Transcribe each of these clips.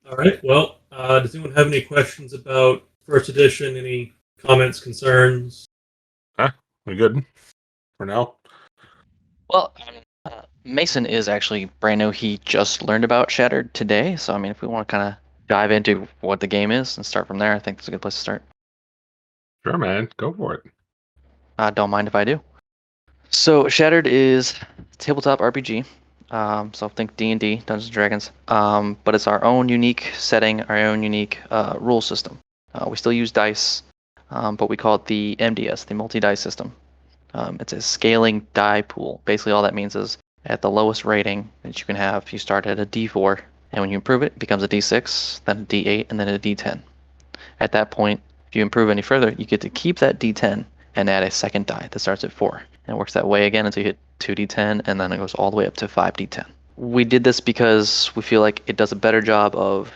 All right. Well, does anyone have any questions about first edition? Any comments, concerns? Huh? We good for now? Well, Mason is actually brand new. He just learned about Shattered today, so I mean, if we want to kind of dive into what the game is and start from there, I think that's a good place to start. Sure, man. Go for it. Don't mind if I do. So Shattered is tabletop RPG. So think D&D, Dungeons and Dragons. But it's our own unique setting, our own unique rule system. We still use dice, but we call it the MDS, the multi-dice system. It's a scaling die pool. Basically, all that means is at the lowest rating that you can have, you start at a D4, and when you improve it, it becomes a D6, then a D8, and then a D10. At that point, if you improve any further, you get to keep that D10 and add a second die that starts at 4. And it works that way again until you hit 2D10, and then it goes all the way up to 5D10. We did this because we feel like it does a better job of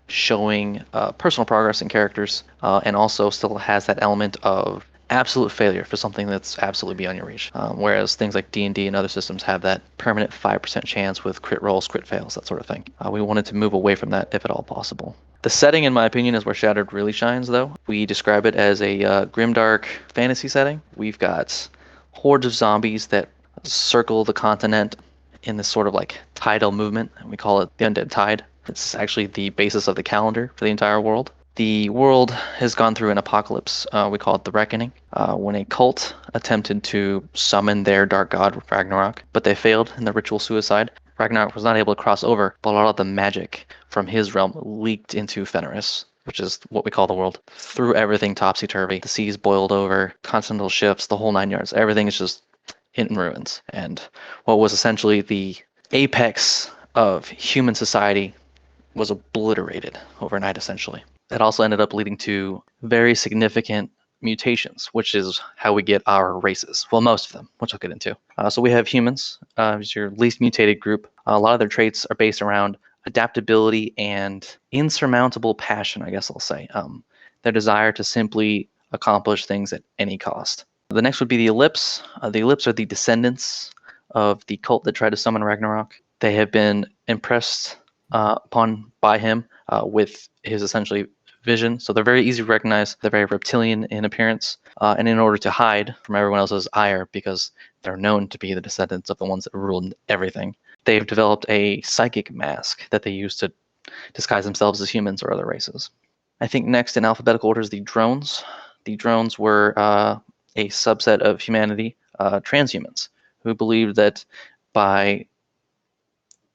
showing personal progress in characters, and also still has that element of absolute failure for something that's absolutely beyond your reach. Whereas things like D&D and other systems have that permanent 5% chance with crit rolls, crit fails, that sort of thing. We wanted to move away from that if at all possible. The setting, in my opinion, is where Shattered really shines, though. We describe it as a grimdark fantasy setting. We've got hordes of zombies that circle the continent in this sort of like tidal movement, and we call it the Undead Tide. It's actually the basis of the calendar for the entire world. The world has gone through an apocalypse. We call it the Reckoning, when a cult attempted to summon their dark god Ragnarok, but they failed in the ritual suicide. Ragnarok was not able to cross over, but a lot of the magic from his realm leaked into Fenris, which is what we call the world. Threw everything topsy-turvy. The seas boiled over, continental shifts, the whole 9 yards. Everything is just in ruins. And what was essentially the apex of human society was obliterated overnight, essentially. That also ended up leading to very significant mutations, which is how we get our races. Well, most of them, which I'll get into. So we have humans, as your least mutated group. A lot of their traits are based around adaptability and insurmountable passion, I guess I'll say. Their desire to simply accomplish things at any cost. The next would be the Ellipse. The Ellipse are the descendants of the cult that tried to summon Ragnarok. They have been impressed upon by him with his essentially vision. So they're very easy to recognize. They're very reptilian in appearance, and in order to hide from everyone else's ire, because they're known to be the descendants of the ones that ruled everything, they've developed a psychic mask that they use to disguise themselves as humans or other races. I think next in alphabetical order is the drones. The drones were a subset of humanity, transhumans, who believed that by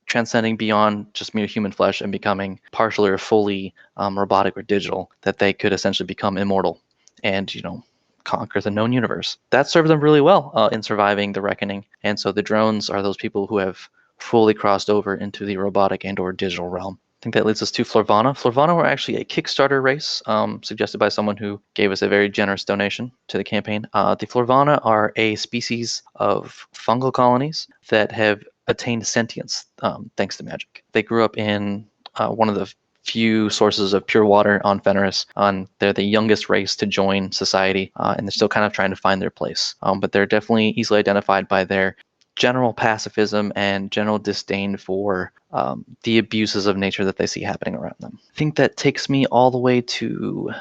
transcending beyond just mere human flesh and becoming partially or fully robotic or digital, that they could essentially become immortal and, conquer the known universe. That served them really well in surviving the reckoning. And so the drones are those people who have fully crossed over into the robotic and or digital realm. I think that leads us to Florvana. Florvana were actually a Kickstarter race suggested by someone who gave us a very generous donation to the campaign. The Florvana are a species of fungal colonies that have attained sentience thanks to magic. They grew up in one of the few sources of pure water on Fenris. They're the youngest race to join society, and they're still kind of trying to find their place. But they're definitely easily identified by their general pacifism and general disdain for the abuses of nature that they see happening around them. I think that takes me all the way to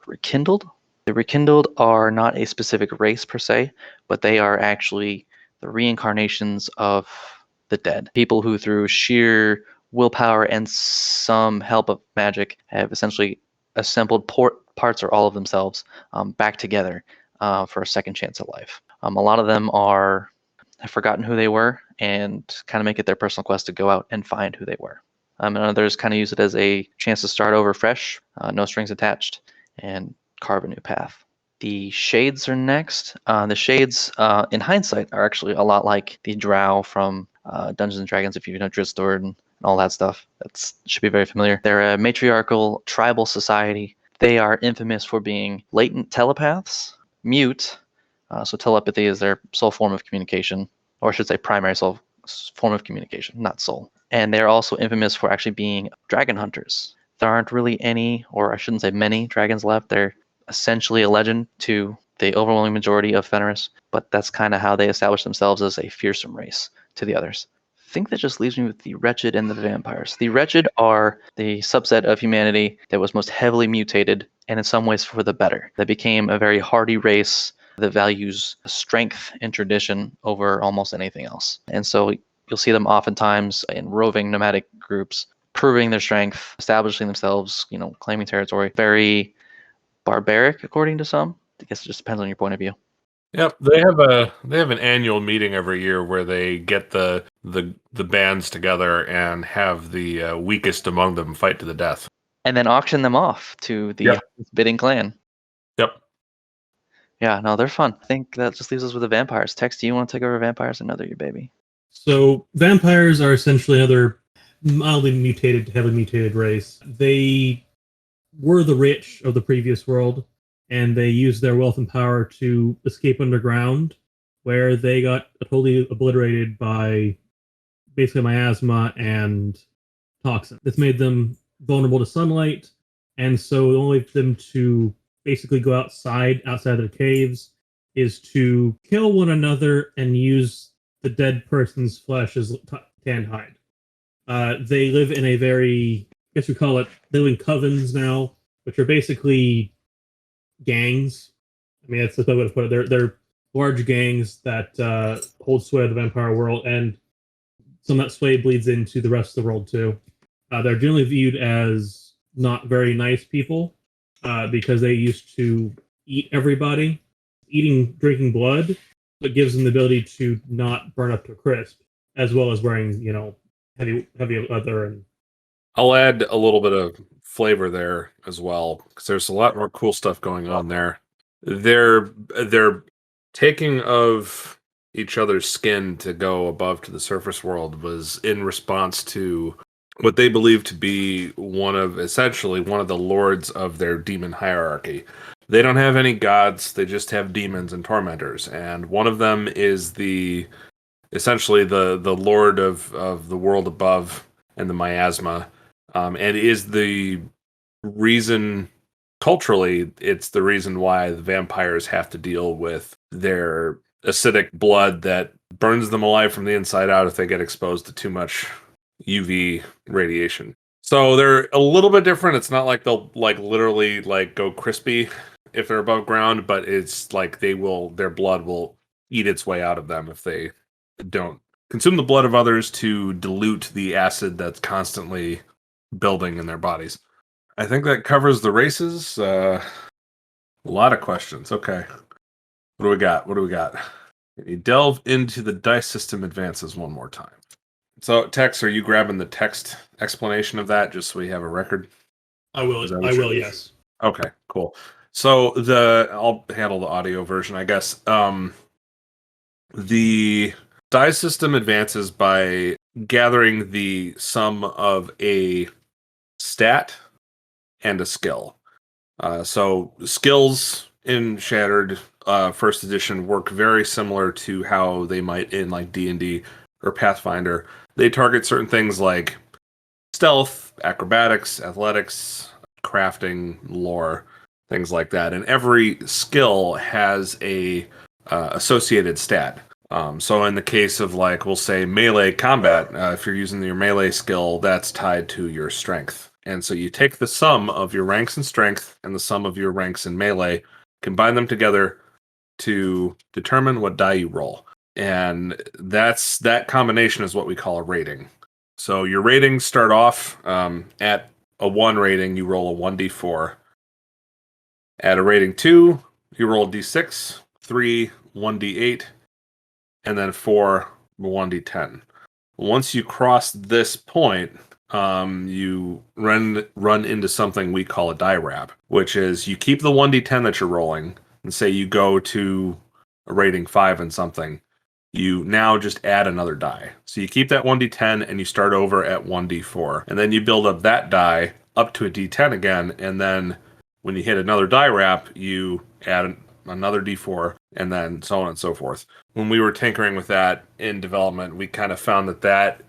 Rekindled. The Rekindled are not a specific race per se, but they are actually the reincarnations of the dead. People who, through sheer willpower and some help of magic, have essentially assembled parts or all of themselves back together for a second chance at life. A lot of them have forgotten who they were and kind of make it their personal quest to go out and find who they were. And others kind of use it as a chance to start over fresh, no strings attached, and carve a new path. The Shades are next. The Shades, in hindsight, are actually a lot like the Drow from Dungeons and Dragons, if you know Drizzt and all that stuff. That should be very familiar. They're a matriarchal tribal society. They are infamous for being latent telepaths, mute, so telepathy is their sole form of communication, or I should say primary form of communication, not soul. And they're also infamous for actually being dragon hunters. There aren't really any, or I shouldn't say many, dragons left. They're essentially a legend to the overwhelming majority of Fenris, but that's kind of how they establish themselves as a fearsome race to the others. think that just leaves me with the wretched and the vampires. The wretched are the subset of humanity that was most heavily mutated, and in some ways for the better. That became a very hardy race that values strength and tradition over almost anything else. And so you'll see them oftentimes in roving nomadic groups, proving their strength, establishing themselves, claiming territory. Very barbaric, according to some. I guess it just depends on your point of view. Yep, they have an annual meeting every year where they get the bands together and have the weakest among them fight to the death. And then auction them off to the Yep. bidding clan. Yep. Yeah, no, they're fun. I think that just leaves us with the vampires. Tex, do you want to take over vampires and another your baby? So vampires are essentially another mildly mutated, heavily mutated race. They were the rich of the previous world, and they used their wealth and power to escape underground, where they got totally obliterated by basically miasma and toxin. This made them vulnerable to sunlight, and so the only way for them to basically go outside their caves is to kill one another and use the dead person's flesh as tanned hide. They live in a very, I guess we call it, they live in covens now, which are basically gangs. I mean, that's the way to put it. They're large gangs that hold sway of the vampire world, and some of that sway bleeds into the rest of the world too. They're generally viewed as not very nice people because they used to eat everybody. Drinking blood, but gives them the ability to not burn up to a crisp, as well as wearing, heavy leather. And I'll add a little bit of flavor there as well, because there's a lot more cool stuff going on there. They're taking of each other's skin to go above to the surface world was in response to what they believe to be essentially one of the lords of their demon hierarchy. They don't have any gods, they just have demons and tormentors, and one of them is essentially the lord of the world above and the miasma, and is the reason, culturally, it's the reason why the vampires have to deal with their acidic blood that burns them alive from the inside out if they get exposed to too much UV radiation. So they're a little bit different. It's not like they'll literally go crispy if they're above ground, but it's like their blood will eat its way out of them if they don't consume the blood of others to dilute the acid that's constantly building in their bodies. I think that covers the races. A lot of questions. Okay. What do we got? You delve into the dice system advances one more time. So, Tex, are you grabbing the text explanation of that just so we have a record? I will, yes. Okay, cool. So I'll handle the audio version, I guess. The dice system advances by gathering the sum of a stat and a skill. So skills in Shattered First Edition work very similar to how they might in D&D or Pathfinder. They target certain things like stealth, acrobatics, athletics, crafting, lore, things like that. And every skill has a associated stat. So in the case of we'll say melee combat, if you're using your melee skill, that's tied to your strength. And so you take the sum of your ranks in strength and the sum of your ranks in melee, combine them together to determine what die you roll. And that combination is what we call a rating. So your ratings start off at a 1 rating, you roll a 1d4. At a rating 2, you roll a d6, 3, 1d8, and then 4, 1d10. Once you cross this point, you run into something we call a die wrap, which is you keep the 1d10 that you're rolling, and say you go to a rating 5 and something, you now just add another die. So you keep that 1d10 and you start over at 1d4. And then you build up that die up to a d10 again, and then when you hit another die wrap, you add another d4, and then so on and so forth. When we were tinkering with that in development, we kind of found that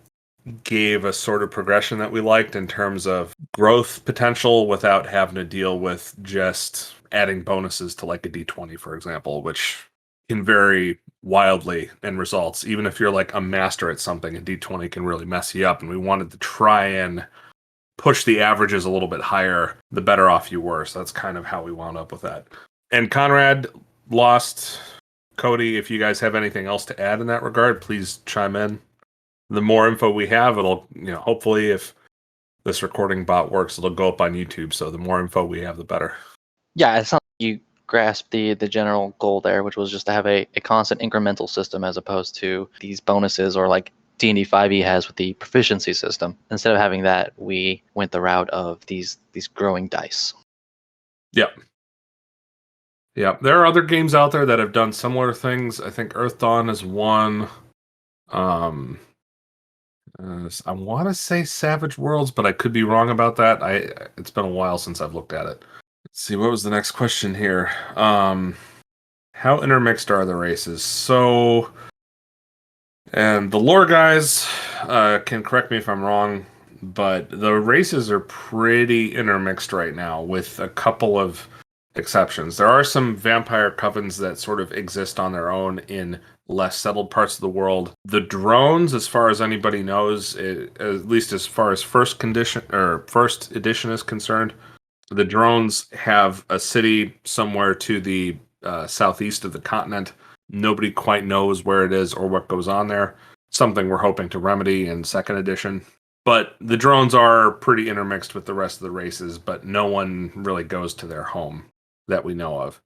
gave a sort of progression that we liked in terms of growth potential without having to deal with just adding bonuses to a d20, for example, which can vary wildly in results. Even if you're like a master at something, a D20 can really mess you up. And we wanted to try and push the averages a little bit higher, the better off you were. So that's kind of how we wound up with that. And Conrad lost. Cody, if you guys have anything else to add in that regard, please chime in. The more info we have, it'll, hopefully if this recording bot works, it'll go up on YouTube. So the more info we have, the better. Yeah, it sounds like you grasped the general goal there, which was just to have a constant incremental system as opposed to these bonuses or like D&D 5e has with the proficiency system. Instead of having that, we went the route of these growing dice. Yep. Yeah, there are other games out there that have done similar things. I think Earth Dawn is one. I want to say Savage Worlds, but I could be wrong about that. It's been a while since I've looked at it. Let's see, what was the next question here? How intermixed are the races? So, and the lore guys can correct me if I'm wrong, but the races are pretty intermixed right now with a couple of exceptions. There are some vampire covens that sort of exist on their own in less settled parts of the world. The drones, as far as anybody knows, at least as far as first edition is concerned, the drones have a city somewhere to the southeast of the continent. Nobody quite knows where it is or what goes on there. Something we're hoping to remedy in second edition. But the drones are pretty intermixed with the rest of the races, but no one really goes to their home that we know of.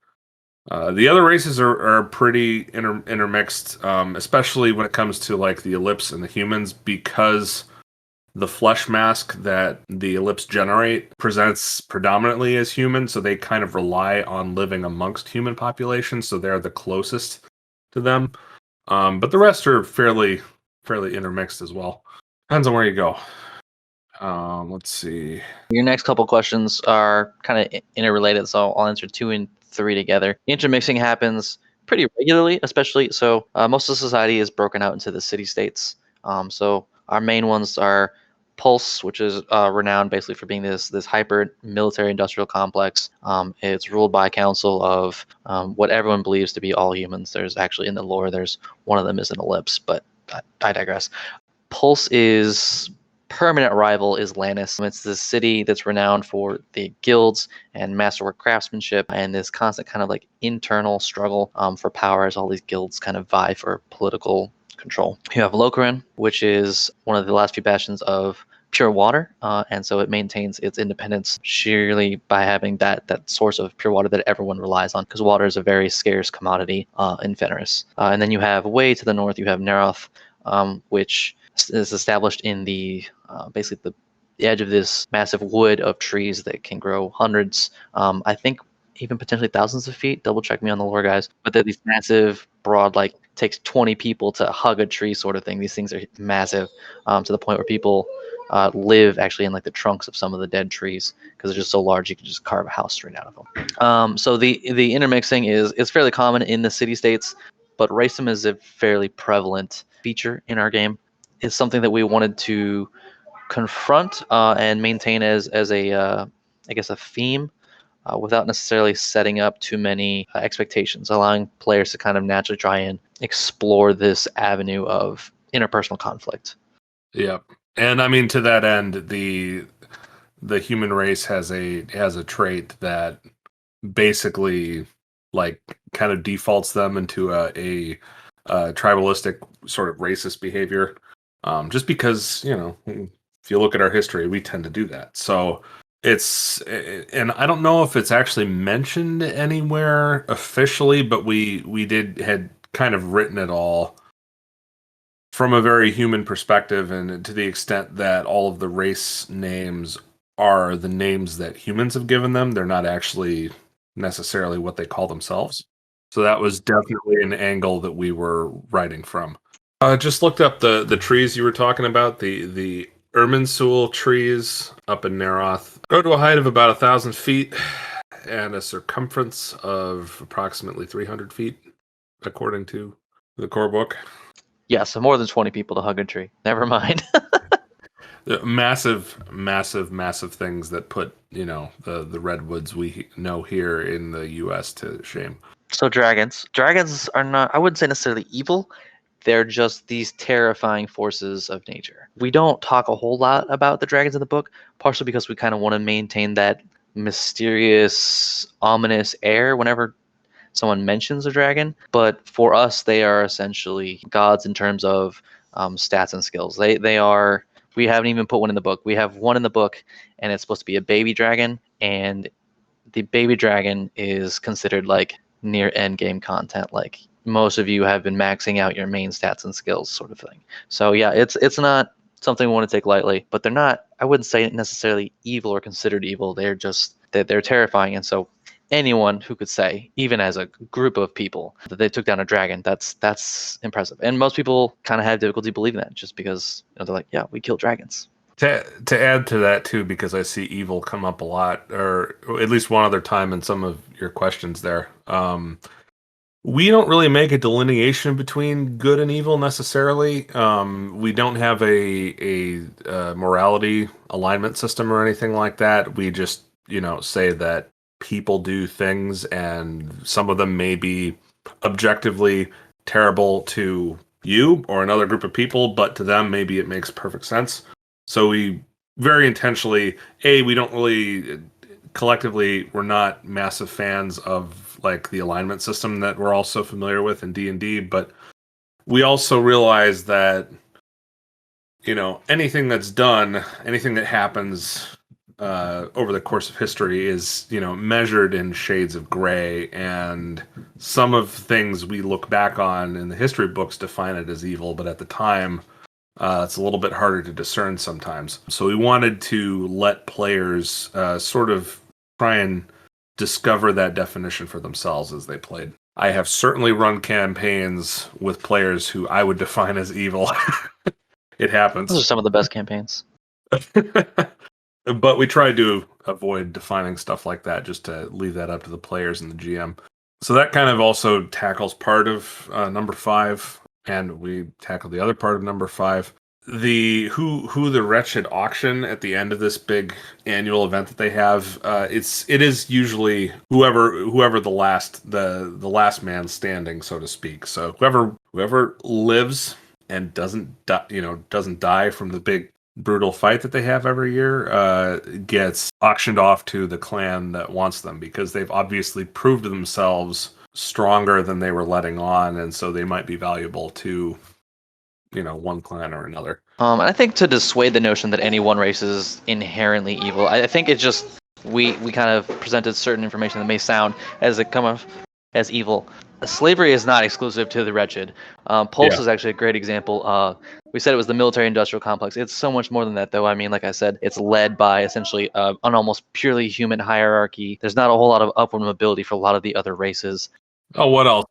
The other races are pretty intermixed, especially when it comes to like the ellipse and the humans, because the flesh mask that the ellipse generate presents predominantly as human, so they kind of rely on living amongst human populations, so they're the closest to them. But the rest are fairly intermixed as well. Depends on where you go. Let's see. Your next couple questions are kind of interrelated, so I'll answer 2 and 3 together. Intermixing happens pretty regularly, especially so most of society is broken out into the city-states. So our main ones are Pulse, which is renowned basically for being this hyper military industrial complex. It's ruled by a council of what everyone believes to be all humans. There's actually in the lore, there's one of them is an ellipse, but I digress. Pulse's permanent rival is Lannis. It's the city that's renowned for the guilds and masterwork craftsmanship and this constant kind of like internal struggle for power as all these guilds kind of vie for political control. You have Lokeren, which is one of the last few bastions of pure water, and so it maintains its independence sheerly by having that source of pure water that everyone relies on, because water is a very scarce commodity in Fenris. And then you have way to the north, you have Neroth, which is established in the basically the edge of this massive wood of trees that can grow hundreds, I think even potentially thousands of feet. Double check me on the lore, guys. But they're these massive, broad, like takes 20 people to hug a tree sort of thing. These things are massive, to the point where people live actually in like the trunks of some of the dead trees because they're just so large you can just carve a house straight out of them. So the intermixing is fairly common in the city-states, but racism is a fairly prevalent feature in our game. It's something that we wanted to confront and maintain as a I guess a theme, without necessarily setting up too many expectations, allowing players to kind of naturally try and explore this avenue of interpersonal conflict. Yep. And I mean, to that end, the human race has a trait that basically like kind of defaults them into a tribalistic sort of racist behavior. Just because, if you look at our history, we tend to do that. So and I don't know if it's actually mentioned anywhere officially, but we had kind of written it all from a very human perspective, and to the extent that all of the race names are the names that humans have given them, they're not actually necessarily what they call themselves. So that was definitely an angle that we were writing from. I just looked up the trees you were talking about, the Irminsul trees up in Neroth. Go to a height of about 1,000 feet and a circumference of approximately 300 feet, according to the core book. Yeah, so more than 20 people to hug a tree. Never mind. Massive things that put, the redwoods we know here in the U.S. to shame. So dragons are not, I wouldn't say necessarily evil. They're just these terrifying forces of nature. We don't talk a whole lot about the dragons in the book, partially because we kind of want to maintain that mysterious, ominous air whenever someone mentions a dragon. But for us, they are essentially gods in terms of stats and skills. They are. We haven't even put one in the book. We have one in the book, and it's supposed to be a baby dragon, and the baby dragon is considered like near end game content. Like most of you have been maxing out your main stats and skills, sort of thing. So yeah, it's not something we want to take lightly, but they're not. I wouldn't say necessarily evil or considered evil. They're just they're terrifying, and so anyone who could say, even as a group of people, that they took down a dragon, that's impressive. And most people kind of have difficulty believing that, just because they're like, yeah, we kill dragons. To add to that too, because I see evil come up a lot, or at least one other time in some of your questions there. We don't really make a delineation between good and evil necessarily. We don't have a morality alignment system or anything like that. We just, say that people do things, and some of them may be objectively terrible to you or another group of people, but to them, maybe it makes perfect sense. So we very intentionally, we don't really collectively, we're not massive fans of like the alignment system that we're also familiar with in D&D, but we also realize that anything that's done, anything that happens over the course of history is measured in shades of gray, and some of things we look back on in the history books define it as evil, but at the time it's a little bit harder to discern sometimes. So we wanted to let players sort of try and discover that definition for themselves as they played. I have certainly run campaigns with players who I would define as evil. It happens. Those are some of the best campaigns. But we tried to avoid defining stuff like that, just to leave that up to the players and the GM. So that kind of also tackles part of number 5. And we tackled the other part of number 5. The who the wretched auction at the end of this big annual event that they have. It is usually whoever the last man standing, so to speak. So whoever lives and doesn't die from the big brutal fight that they have every year gets auctioned off to the clan that wants them, because they've obviously proved themselves stronger than they were letting on, and so they might be valuable to one clan or another. And I think to dissuade the notion that any one race is inherently evil, I think it's just we kind of presented certain information that may sound as it come off as evil. Slavery is not exclusive to the wretched. Pulse is actually a great example. We said it was the military-industrial complex. It's so much more than that, though. I mean, like I said, it's led by essentially an almost purely human hierarchy. There's not a whole lot of upward mobility for a lot of the other races. Oh, what else?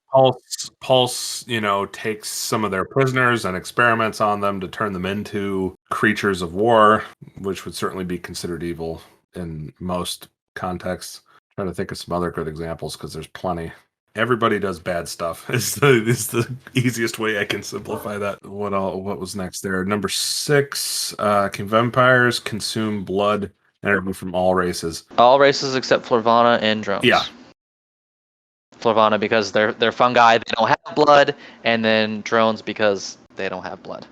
Pulse, takes some of their prisoners and experiments on them to turn them into creatures of war, which would certainly be considered evil in most contexts. I'm trying to think of some other good examples, because there's plenty. Everybody does bad stuff. Is the easiest way I can simplify that. What was next there? Number 6. Can vampires consume blood energy from all races? All races except Florvana and drones. Yeah. Florvana because they're fungi, they don't have blood, and then drones because they don't have blood.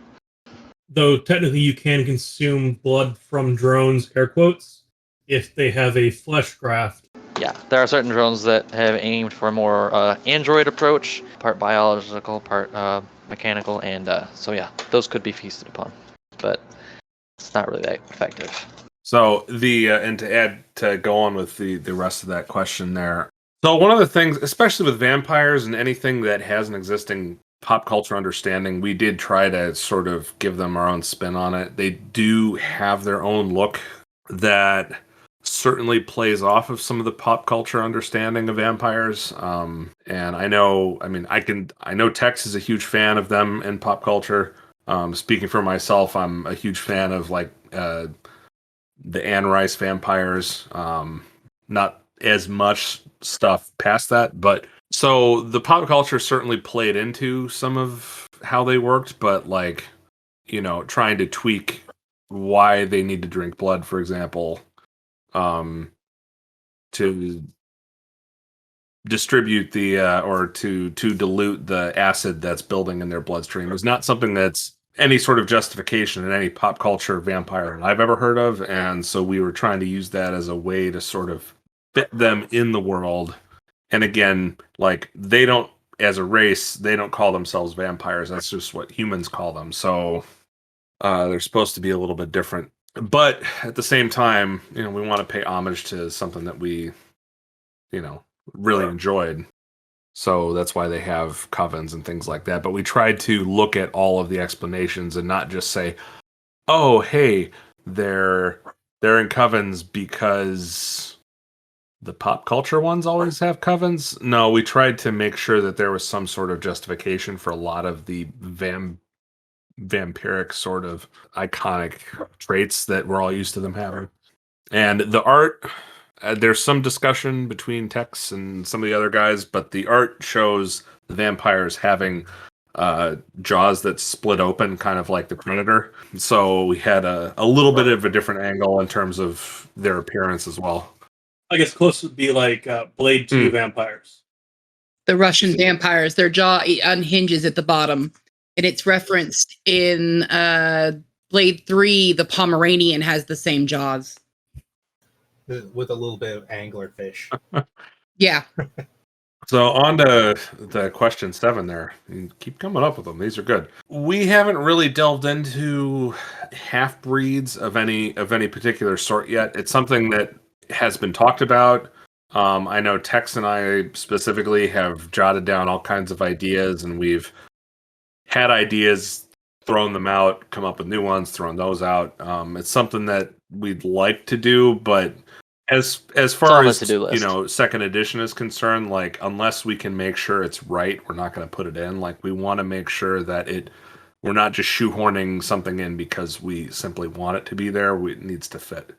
Though technically you can consume blood from drones, air quotes, if they have a flesh graft. Yeah, there are certain drones that have aimed for a more android approach, part biological, part mechanical, and so yeah, those could be feasted upon, but it's not really that effective. So and to go on with the rest of that question there. So one of the things, especially with vampires and anything that has an existing pop culture understanding, we did try to sort of give them our own spin on it. They do have their own look that certainly plays off of some of the pop culture understanding of vampires. And I know Tex is a huge fan of them in pop culture. Speaking for myself, I'm a huge fan of like the Anne Rice vampires. Not as much stuff past that, but so the pop culture certainly played into some of how they worked, but like, trying to tweak why they need to drink blood, for example, to distribute the or to dilute the acid that's building in their bloodstream. It was not something that's any sort of justification in any pop culture vampire I've ever heard of, and so we were trying to use that as a way to sort of fit them in the world. And again, like, they don't, as a race, they don't call themselves vampires. That's just what humans call them. So they're supposed to be a little bit different. But at the same time, we want to pay homage to something that we, really enjoyed. So that's why they have covens and things like that. But we tried to look at all of the explanations and not just say, oh, hey, they're in covens because the pop culture ones always have covens. No, we tried to make sure that there was some sort of justification for a lot of the vampiric sort of iconic traits that we're all used to them having. And the art, there's some discussion between Tex and some of the other guys, but the art shows the vampires having jaws that split open, kind of like the Predator. So we had a little bit of a different angle in terms of their appearance as well. I guess close would be like Blade 2 vampires. The Russian vampires, their jaw unhinges at the bottom. And it's referenced in Blade 3, the Pomeranian has the same jaws. With a little bit of anglerfish. Yeah. So on to the question 7 there. You keep coming up with them. These are good. We haven't really delved into half-breeds of any particular sort yet. It's something that has been talked about. I know Tex and I specifically have jotted down all kinds of ideas, and we've had ideas, thrown them out, come up with new ones, thrown those out. It's something that we'd like to do, but as far as second edition is concerned, like, unless we can make sure it's right, we're not going to put it in. Like, we want to make sure that we're not just shoehorning something in because we simply want it to be there. It needs to fit.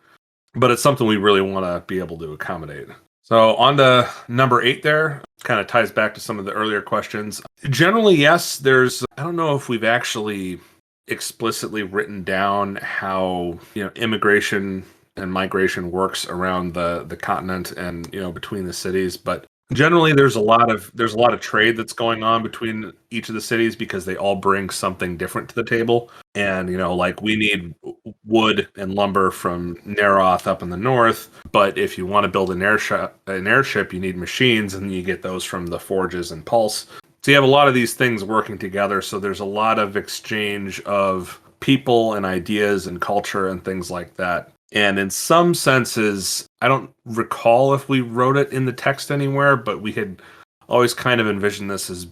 But it's something we really want to be able to accommodate. So on to number 8 there, kind of ties back to some of the earlier questions. Generally, yes, I don't know if we've actually explicitly written down how, immigration and migration works around the continent and, between the cities. But generally, there's a lot of trade that's going on between each of the cities because they all bring something different to the table. And, like, we need wood and lumber from Neroth up in the north. But if you want to build an airship, you need machines, and you get those from the forges and Pulse. So you have a lot of these things working together. So there's a lot of exchange of people and ideas and culture and things like that. And in some senses, I don't recall if we wrote it in the text anywhere, but we had always kind of envisioned this as,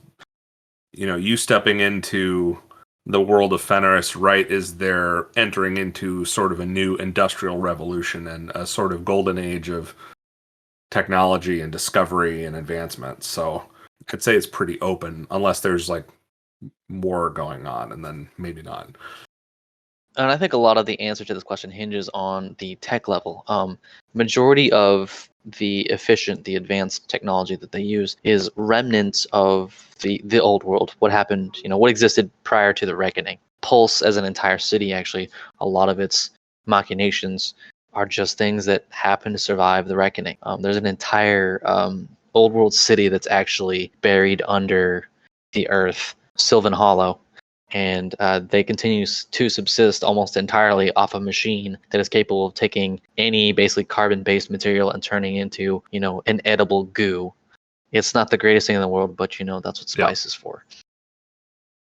you stepping into the world of Fenris, right, as they're entering into sort of a new industrial revolution and a sort of golden age of technology and discovery and advancement. So I'd say it's pretty open, unless there's like war going on, and then maybe not. And I think a lot of the answer to this question hinges on the tech level. Majority of the advanced technology that they use is remnants of the old world. What happened, what existed prior to the Reckoning. Pulse as an entire city, actually, a lot of its machinations are just things that happen to survive the Reckoning. There's an entire old world city that's actually buried under the earth, Sylvan Hollow. And they continue to subsist almost entirely off a machine that is capable of taking any basically carbon-based material and turning into, an edible goo. It's not the greatest thing in the world, but that's what spice is for.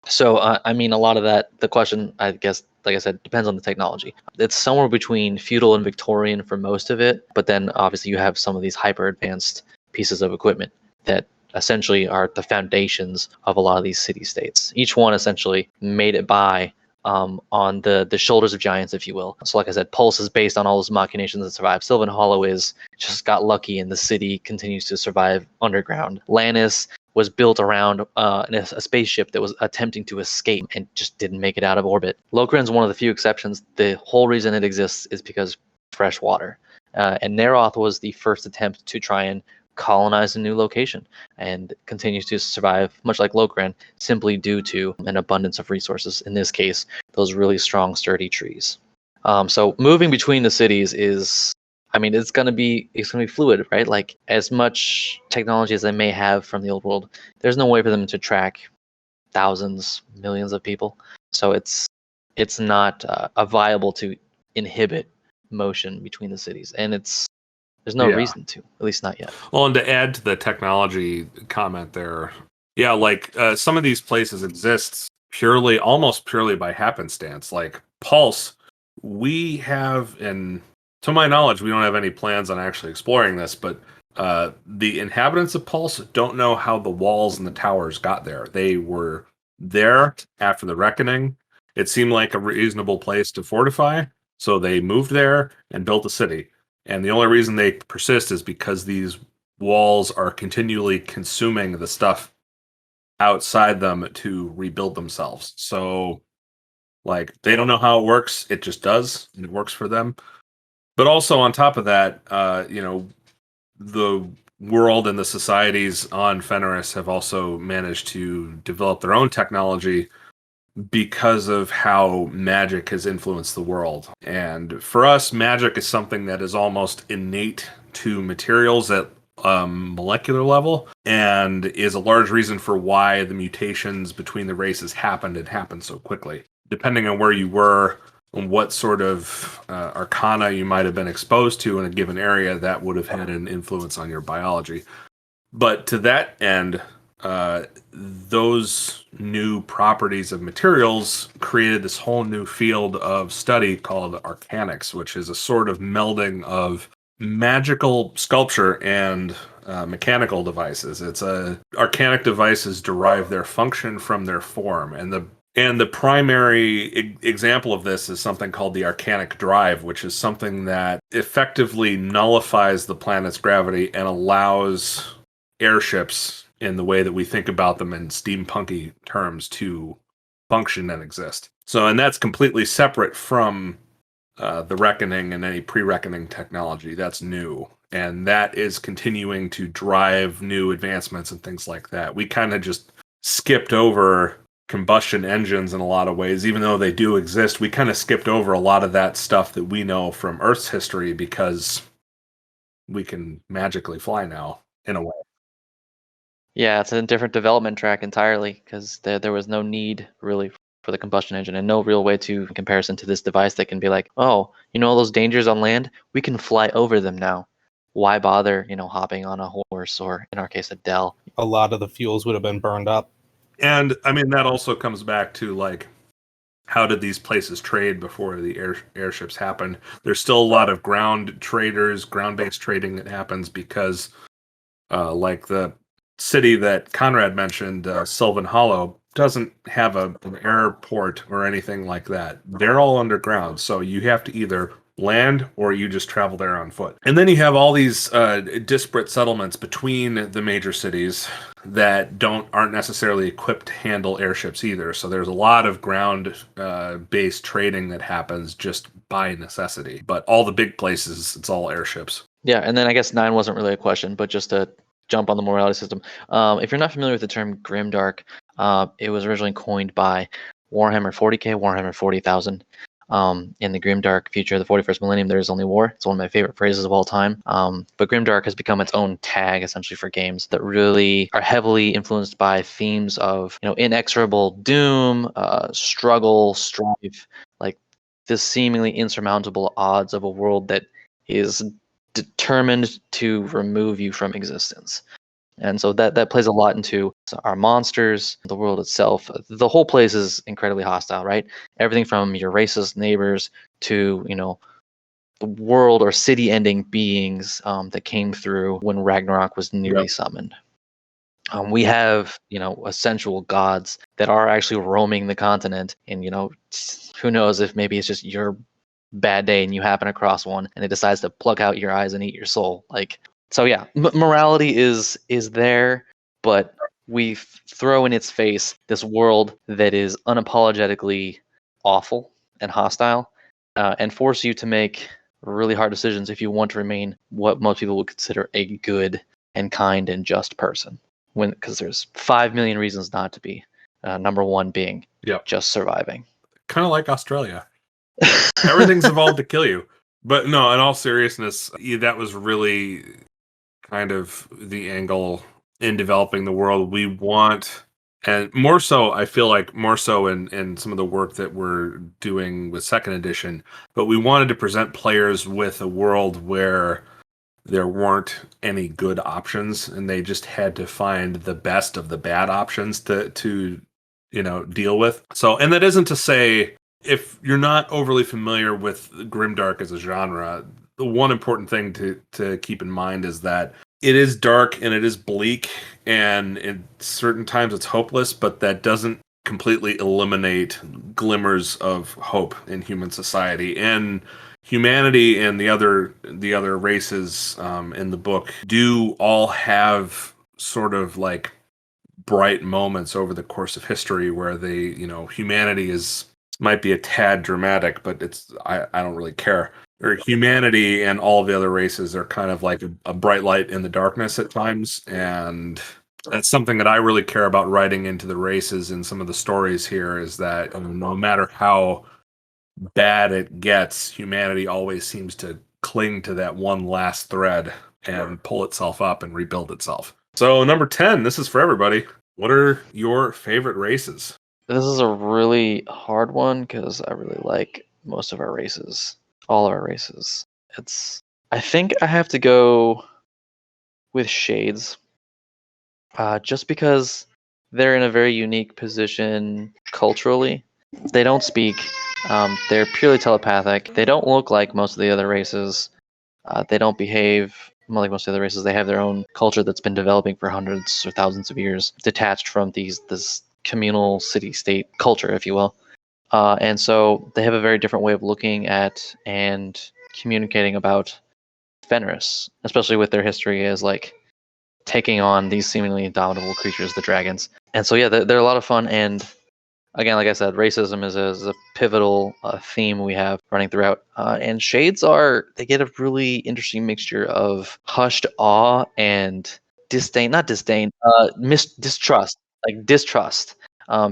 So, a lot of that, the question, I guess, like I said, depends on the technology. It's somewhere between feudal and Victorian for most of it, but then obviously you have some of these hyper-advanced pieces of equipment that essentially are the foundations of a lot of these city-states. Each one essentially made it by on the shoulders of giants, if you will. So like I said, Pulse is based on all those machinations that survive. Sylvan Hollow is just got lucky and the city continues to survive underground. Lannis was built around a spaceship that was attempting to escape and just didn't make it out of orbit. Lokren's one of the few exceptions. The whole reason it exists is because fresh water. And Neroth was the first attempt to try and colonize a new location and continues to survive, much like Lokren, simply due to an abundance of resources. In this case, those really strong, sturdy trees. So moving between the cities is, I mean, it's gonna be fluid, right? Like as much technology as they may have from the old world, there's no way for them to track thousands, millions of people. So it's not viable to inhibit motion between the cities, and there's no Yeah. reason to, at least not yet. Well, and to add to the technology comment there, yeah, like some of these places exist almost purely by happenstance. Like Pulse, we have, and to my knowledge, we don't have any plans on actually exploring this, but the inhabitants of Pulse don't know how the walls and the towers got there. They were there after the Reckoning. It seemed like a reasonable place to fortify, so they moved there and built a city. And the only reason they persist is because these walls are continually consuming the stuff outside them to rebuild themselves. So, like, they don't know how it works. It just does, and it works for them. But also on top of that, the world and the societies on Fenris have also managed to develop their own technology because of how magic has influenced the world. And for us, magic is something that is almost innate to materials at molecular level, and is a large reason for why the mutations between the races happened so quickly. Depending on where you were and what sort of arcana you might have been exposed to in a given area, that would have had an influence on your biology. But to that end, those new properties of materials created this whole new field of study called arcanics, which is a sort of melding of magical sculpture and mechanical devices. Arcanic devices derive their function from their form, and the primary example of this is something called the arcanic drive, which is something that effectively nullifies the planet's gravity and allows airships, in the way that we think about them in steampunky terms, to function and exist. So, and that's completely separate from the Reckoning and any pre-Reckoning technology. That's new, and that is continuing to drive new advancements and things like that. We kind of just skipped over combustion engines in a lot of ways. Even though they do exist, we kind of skipped over a lot of that stuff that we know from Earth's history because we can magically fly now, in a way. Yeah, it's a different development track entirely, because there was no need really for the combustion engine, and no real way to, in comparison to this device that can be like, oh, all those dangers on land, we can fly over them now. Why bother, hopping on a horse, or in our case, a Dell? A lot of the fuels would have been burned up. And I mean, that also comes back to, like, how did these places trade before the airships happened? There's still a lot of ground-based trading that happens because, like the city that Conrad mentioned, Sylvan Hollow, doesn't have an airport or anything like that. They're all underground, so you have to either land or you just travel there on foot. And then you have all these disparate settlements between the major cities that aren't necessarily equipped to handle airships either. So there's a lot of ground based trading that happens just by necessity. But all the big places, it's all airships. Yeah, and then I guess 9 wasn't really a question, but just to jump on the morality system. If you're not familiar with the term grimdark, it was originally coined by Warhammer 40k, Warhammer 40,000. In the grimdark future, the 41st millennium, there is only war. It's one of my favorite phrases of all time. But grimdark has become its own tag, essentially, for games that really are heavily influenced by themes of, inexorable doom, struggle, strife, like this seemingly insurmountable odds of a world that is determined to remove you from existence. And so that plays a lot into our monsters, the world itself. The whole place is incredibly hostile, right? Everything from your racist neighbors to, the world or city-ending beings that came through when Ragnarok was nearly summoned. We have, essential gods that are actually roaming the continent, and, who knows if maybe it's just your bad day and you happen across one and it decides to pluck out your eyes and eat your soul. So yeah, morality is there, but we throw in its face this world that is unapologetically awful and hostile, and force you to make really hard decisions if you want to remain what most people would consider a good and kind and just person. Because there's 5 million reasons not to be. Number one being just surviving. Kind of like Australia. Everything's evolved to kill you. But no, in all seriousness, that was really kind of the angle in developing the world we want. And more so, I feel like more so in some of the work that we're doing with second edition, but we wanted to present players with a world where there weren't any good options and they just had to find the best of the bad options to deal with. So, and that isn't to say, if you're not overly familiar with grimdark as a genre, the one important thing to keep in mind is that it is dark and it is bleak, and in certain times it's hopeless, but that doesn't completely eliminate glimmers of hope in human society. And humanity and the other races in the book do all have sort of like bright moments over the course of history where they, humanity might be a tad dramatic, but I don't really care. Or humanity and all the other races are kind of like a bright light in the darkness at times, and that's something that I really care about writing into the races in some of the stories here, is that no matter how bad it gets, humanity always seems to cling to that one last thread and pull itself up and rebuild itself. So number 10, this is for everybody. What are your favorite races? This is a really hard one because I really like most of our races, all of our races. I think I have to go with Shades, just because they're in a very unique position culturally. They don't speak. They're purely telepathic. They don't look like most of the other races. They don't behave like most of the other races. They have their own culture that's been developing for hundreds or thousands of years, detached from this communal city-state culture, if you will. And so they have a very different way of looking at and communicating about Fenris, especially with their history as like taking on these seemingly indomitable creatures, the dragons. And so yeah, they're a lot of fun. And again, like I said, racism is a pivotal theme we have running throughout. And Shades they get a really interesting mixture of hushed awe and disdain, not disdain, distrust, like distrust.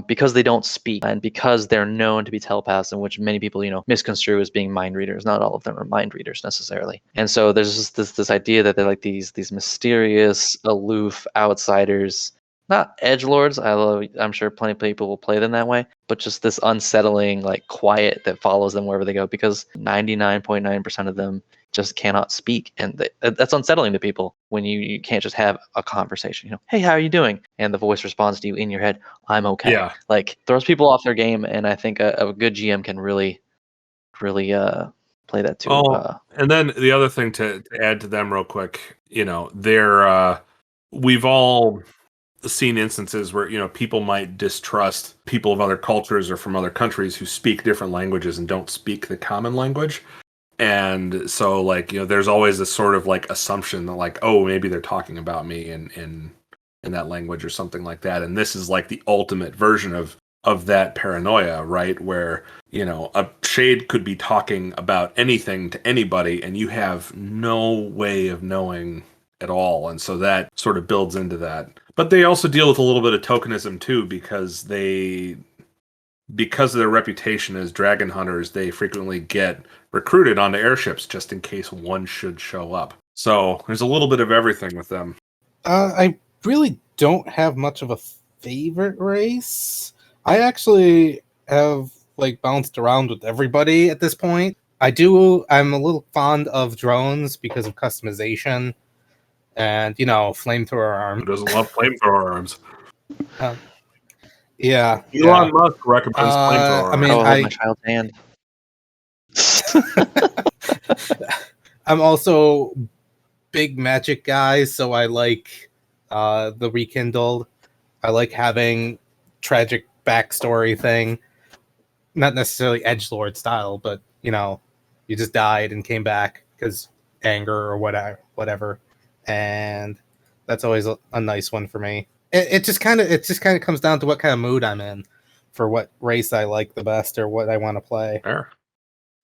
Because they don't speak and because they're known to be telepaths, in which many people, misconstrue as being mind readers. Not all of them are mind readers necessarily. And so there's just this idea that they're like these mysterious, aloof outsiders, not edgelords, although I'm sure plenty of people will play them that way, but just this unsettling, like, quiet that follows them wherever they go, because 99.9% of them just cannot speak, and that's unsettling to people when you can't just have a conversation. Hey, how are you doing? And the voice responds to you in your head, I'm okay. Yeah. Like, throws people off their game, and I think a good GM can really play that too. Oh, and then the other thing to add to them real quick, we've all seen instances where people might distrust people of other cultures or from other countries who speak different languages and don't speak the common language. And so there's always this sort of like assumption that like, oh, maybe they're talking about me in that language or something like that. And this is like the ultimate version of that paranoia, right? Where a shade could be talking about anything to anybody and you have no way of knowing at all. And so that sort of builds into that. But they also deal with a little bit of tokenism too, because of their reputation as dragon hunters, they frequently get recruited onto airships just in case one should show up. So there's a little bit of everything with them. I really don't have much of a favorite race. I actually have bounced around with everybody at this point. I'm a little fond of drones because of customization and flamethrower arms. Who doesn't love flamethrower arms? Yeah. Elon Musk recommends flamethrower I mean, hold my child's hand. I'm also big magic guy, so I like the rekindled. I like having tragic backstory thing. Not necessarily edgelord style, but you just died and came back because anger or whatever. And that's always a nice one for me. It just kind of comes down to what kind of mood I'm in for what race I like the best or what I want to play. Fair.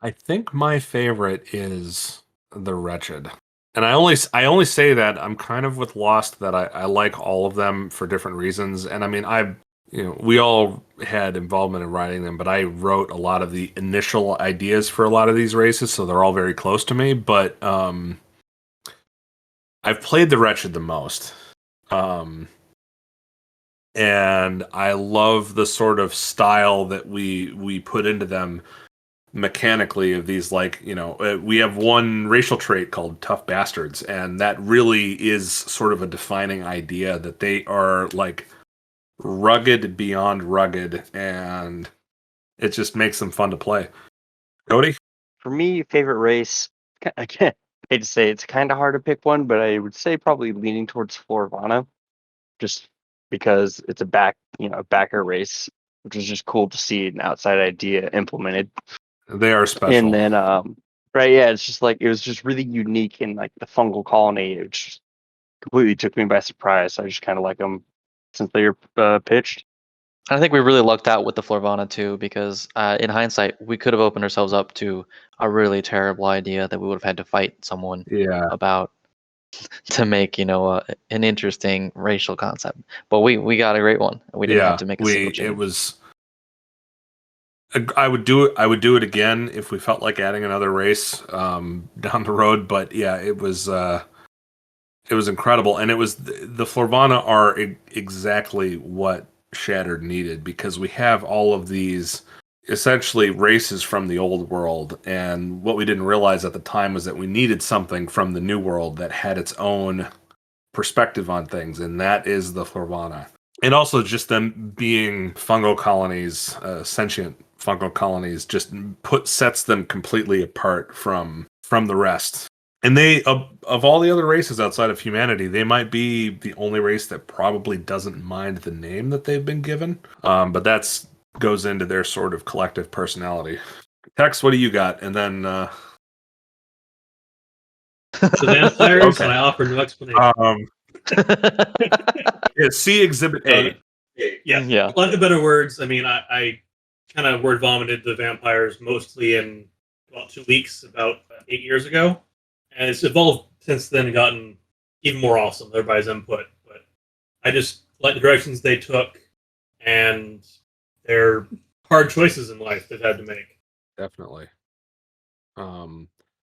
I think my favorite is the Wretched. And I only say that I'm kind of with Lost that I like all of them for different reasons. And I mean, we all had involvement in writing them, but I wrote a lot of the initial ideas for a lot of these races, so they're all very close to me. But I've played the Wretched the most. And I love the sort of style that we put into them mechanically of these, like, we have one racial trait called tough bastards, and that really is sort of a defining idea that they are like rugged beyond rugged, and it just makes them fun to play. Cody? For me, favorite race, again, I hate to say it's kind of hard to pick one, but I would say probably leaning towards Florvana, just because it's a backer race, which is just cool to see an outside idea implemented. They are special. And then, right, yeah, it's just like, it was just really unique in like the fungal colony. It just completely took me by surprise. I just kind of like them since they were pitched. I think we really lucked out with the Florvana too, because in hindsight, we could have opened ourselves up to a really terrible idea that we would have had to fight someone about to make, an interesting racial concept. But we got a great one. We didn't have to make a single change. It was. I would do it. I would do it again if we felt like adding another race down the road. But yeah, it was incredible, and it was the Florvana are exactly what Shattered needed, because we have all of these essentially races from the old world, and what we didn't realize at the time was that we needed something from the new world that had its own perspective on things, and that is the Florvana. And also just them being fungal colonies, sentient fungal colonies, just sets them completely apart from the rest. And they, of all the other races outside of humanity, they might be the only race that probably doesn't mind the name that they've been given. But that's goes into their sort of collective personality. Tex, what do you got? And then The vampires, Okay. I offer no explanation. See Exhibit A. Yeah. Lack of better words, I mean, I kind of word vomited the vampires mostly in about 2 weeks, about 8 years ago. And it's evolved since then and gotten even more awesome, everybody's input. But I just like the directions they took and their hard choices in life they've had to make. Definitely.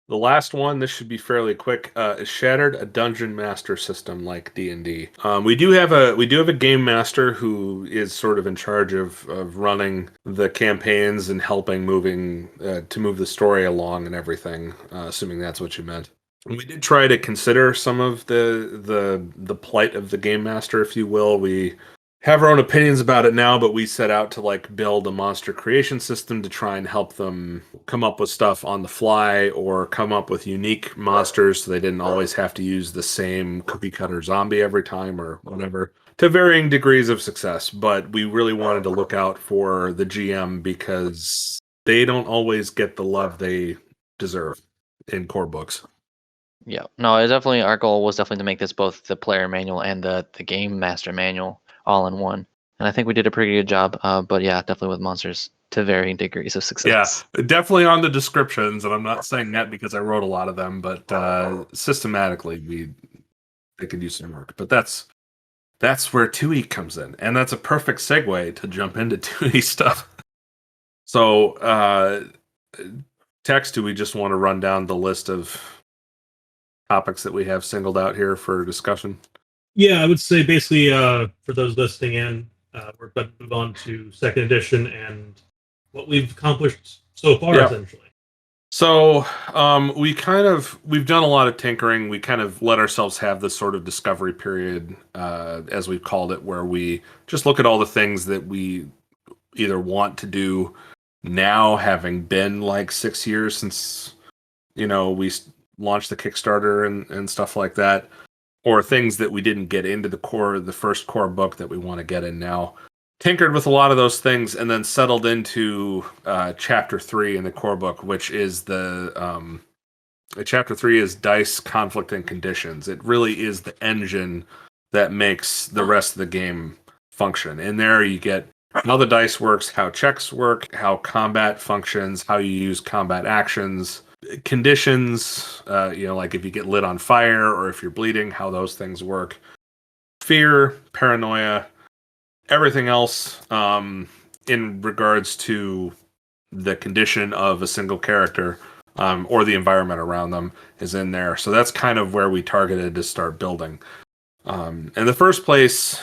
The last one, this should be fairly quick, is Shattered, a dungeon master system like D&D. We do have a game master who is sort of in charge of running the campaigns and helping to move the story along and everything, assuming that's what you meant. And we did try to consider some of the plight of the game master, if you will. We have our own opinions about it now, but we set out to like build a monster creation system to try and help them come up with stuff on the fly or come up with unique monsters, so they didn't always have to use the same cookie cutter zombie every time or whatever, to varying degrees of success. But we really wanted to look out for the GM because they don't always get the love they deserve in core books. Yeah. No, our goal was definitely to make this both the player manual and the game master manual all in one. And I think we did a pretty good job. But yeah, definitely with monsters to varying degrees of success. Yeah, definitely on the descriptions, and I'm not saying that because I wrote a lot of them, but systematically they could use some work. But that's where 2E comes in, and that's a perfect segue to jump into 2E stuff. So, Tex, do we just want to run down the list of topics that we have singled out here for discussion? Yeah, I would say basically for those listening in, we're about to move on to second edition and what we've accomplished so far, essentially. So we've done a lot of tinkering. We kind of let ourselves have this sort of discovery period, as we've called it, where we just look at all the things that we either want to do now, having been like 6 years since we launched the Kickstarter and stuff like that, or things that we didn't get into the first core book that we want to get in now. Tinkered with a lot of those things and then settled into chapter 3 in the core book, which is chapter 3 is dice, conflict, and conditions. It really is the engine that makes the rest of the game function. In there you get how the dice works, how checks work, how combat functions, how you use combat actions, conditions, like if you get lit on fire or if you're bleeding, how those things work. Fear, paranoia, everything else in regards to the condition of a single character or the environment around them is in there. So that's kind of where we targeted to start building. And the first place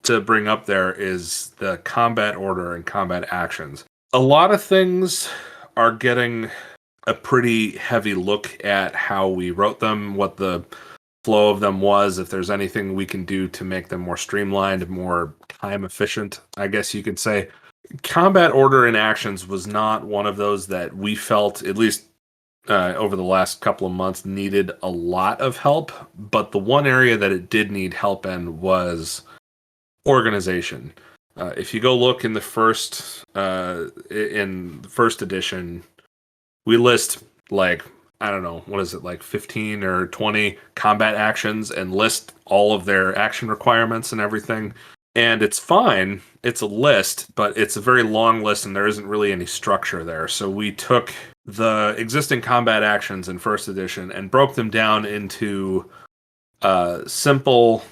to bring up there is the combat order and combat actions. A lot of things are getting a pretty heavy look at how we wrote them, what the flow of them was, if there's anything we can do to make them more streamlined, more time efficient, I guess you could say. Combat order and actions was not one of those that we felt, at least over the last couple of months, needed a lot of help. But the one area that it did need help in was organization. If you go look in the first edition, we list like, I don't know, what is it, like 15 or 20 combat actions and list all of their action requirements and everything. And it's fine. It's a list, but it's a very long list and there isn't really any structure there. So we took the existing combat actions in first edition and broke them down into simple,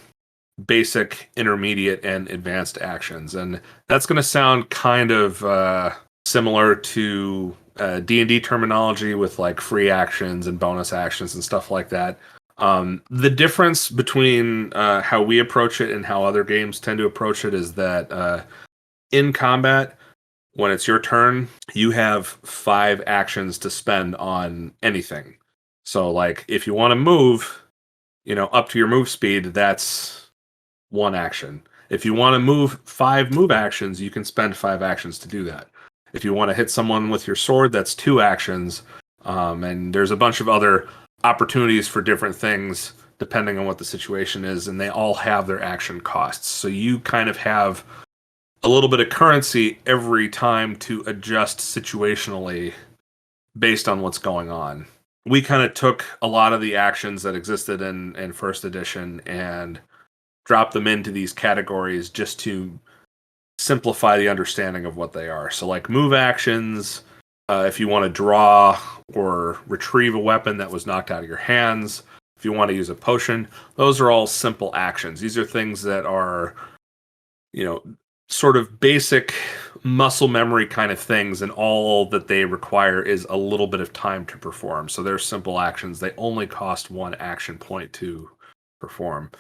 basic, intermediate, and advanced actions. And that's going to sound kind of similar to D&D terminology with like free actions and bonus actions and stuff like that. The difference between how we approach it and how other games tend to approach it is that in combat, when it's your turn, you have 5 actions to spend on anything. So like if you want to move, up to your move speed, that's 1 action. If you want to move 5 move actions, you can spend 5 actions to do that. If you want to hit someone with your sword, that's 2 actions. And there's a bunch of other opportunities for different things depending on what the situation is, and they all have their action costs. So you kind of have a little bit of currency every time to adjust situationally based on what's going on. We kind of took a lot of the actions that existed in first edition and dropped them into these categories just to simplify the understanding of what they are. So like move actions, if you want to draw or retrieve a weapon that was knocked out of your hands, if you want to use a potion, those are all simple actions. These are things that are, sort of basic muscle memory kind of things, and all that they require is a little bit of time to perform. So they're simple actions. They only cost 1 action point to perform.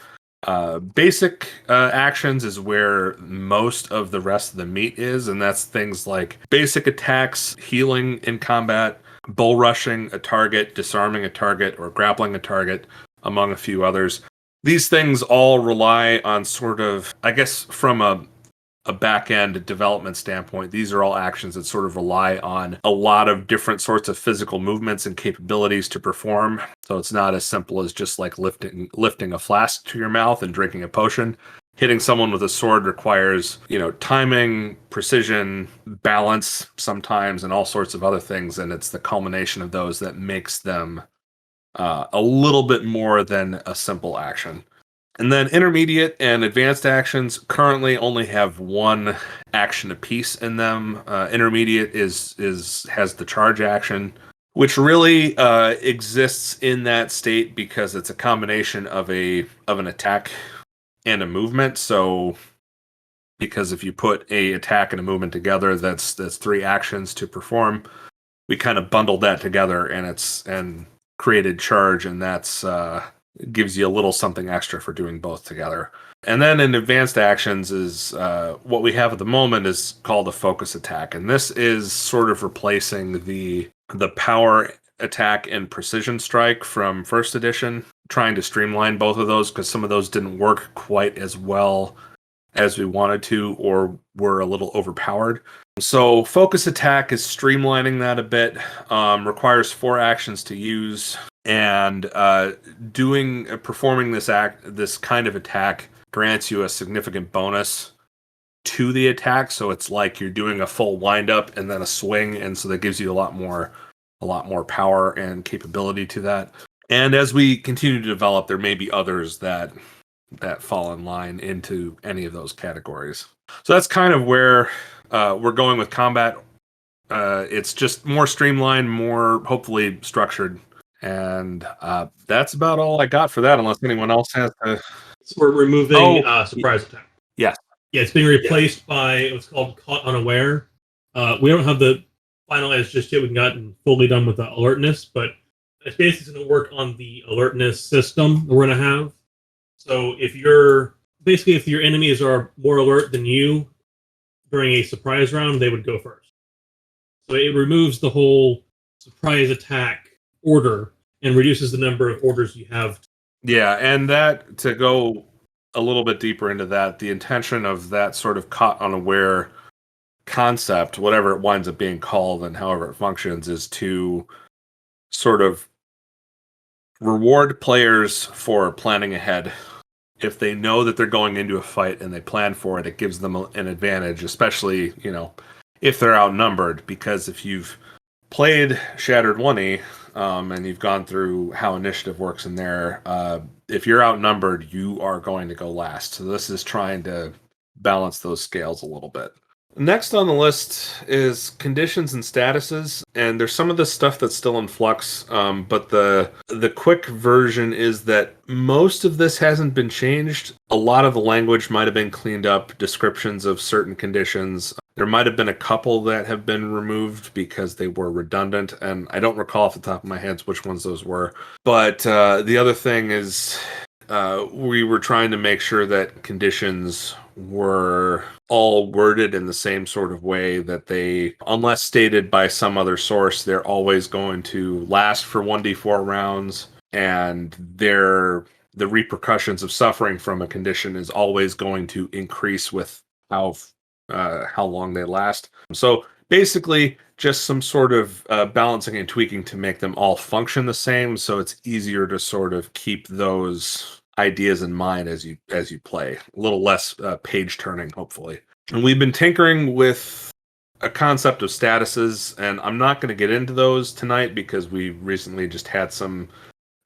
Basic actions is where most of the rest of the meat is, and that's things like basic attacks, healing in combat, bull rushing a target, disarming a target, or grappling a target, among a few others. These things all rely on sort of, I guess, from a back-end development standpoint, these are all actions that sort of rely on a lot of different sorts of physical movements and capabilities to perform. So it's not as simple as just like lifting a flask to your mouth and drinking a potion. Hitting someone with a sword requires, timing, precision, balance sometimes, and all sorts of other things. And it's the culmination of those that makes them a little bit more than a simple action. And then intermediate and advanced actions currently only have 1 action apiece in them. Intermediate has the charge action, which really exists in that state because it's a combination of an attack and a movement. So because if you put a attack and a movement together, that's 3 actions to perform. We kind of bundled that together and created charge, and that's gives you a little something extra for doing both together. And then in advanced actions is what we have at the moment is called a focus attack. And this is sort of replacing the power attack and precision strike from first edition, trying to streamline both of those because some of those didn't work quite as well as we wanted to or were a little overpowered. So focus attack is streamlining that a bit, requires 4 actions to use, and performing this kind of attack grants you a significant bonus to the attack. So it's like you're doing a full windup and then a swing, and so that gives you a lot more power and capability to that. And as we continue to develop, there may be others that fall in line into any of those categories. So that's kind of where we're going with combat. It's just more streamlined, more hopefully structured. And that's about all I got for that, unless anyone else has to... So we're removing surprise attack. Yes. Yeah, it's being replaced by what's called Caught Unaware. We don't have the finalized just yet. We've gotten fully done with the alertness, but it's basically going to work on the alertness system that we're going to have. So if your enemies are more alert than you during a surprise round, they would go first. So it removes the whole surprise attack order and reduces the number of orders you have. Yeah, and that, to go a little bit deeper into that, the intention of that sort of caught unaware concept, whatever it winds up being called and however it functions, is to sort of reward players for planning ahead. If they know that they're going into a fight and they plan for it, it gives them an advantage, especially, if they're outnumbered. Because if you've played Shattered 1E, and you've gone through how initiative works in there, if you're outnumbered, you are going to go last. So this is trying to balance those scales a little bit. Next on the list is conditions and statuses, and there's some of this stuff that's still in flux, but the quick version is that most of this hasn't been changed. A lot of the language might have been cleaned up, descriptions of certain conditions. There might have been a couple that have been removed because they were redundant, and I don't recall off the top of my head which ones those were. But the other thing is we were trying to make sure that conditions were all worded in the same sort of way that they, unless stated by some other source, they're always going to last for 1d4 rounds, and the repercussions of suffering from a condition is always going to increase with how long they last. So basically just some sort of balancing and tweaking to make them all function the same, so it's easier to sort of keep those ideas in mind as you play. A little less page turning, hopefully. And we've been tinkering with a concept of statuses, and I'm not going to get into those tonight because we recently just had some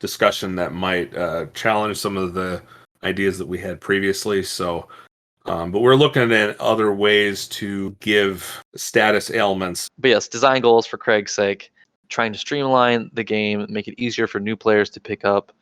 discussion that might challenge some of the ideas that we had previously. So but we're looking at other ways to give status ailments. But yes, design goals for Craig's sake, trying to streamline the game, make it easier for new players to pick up,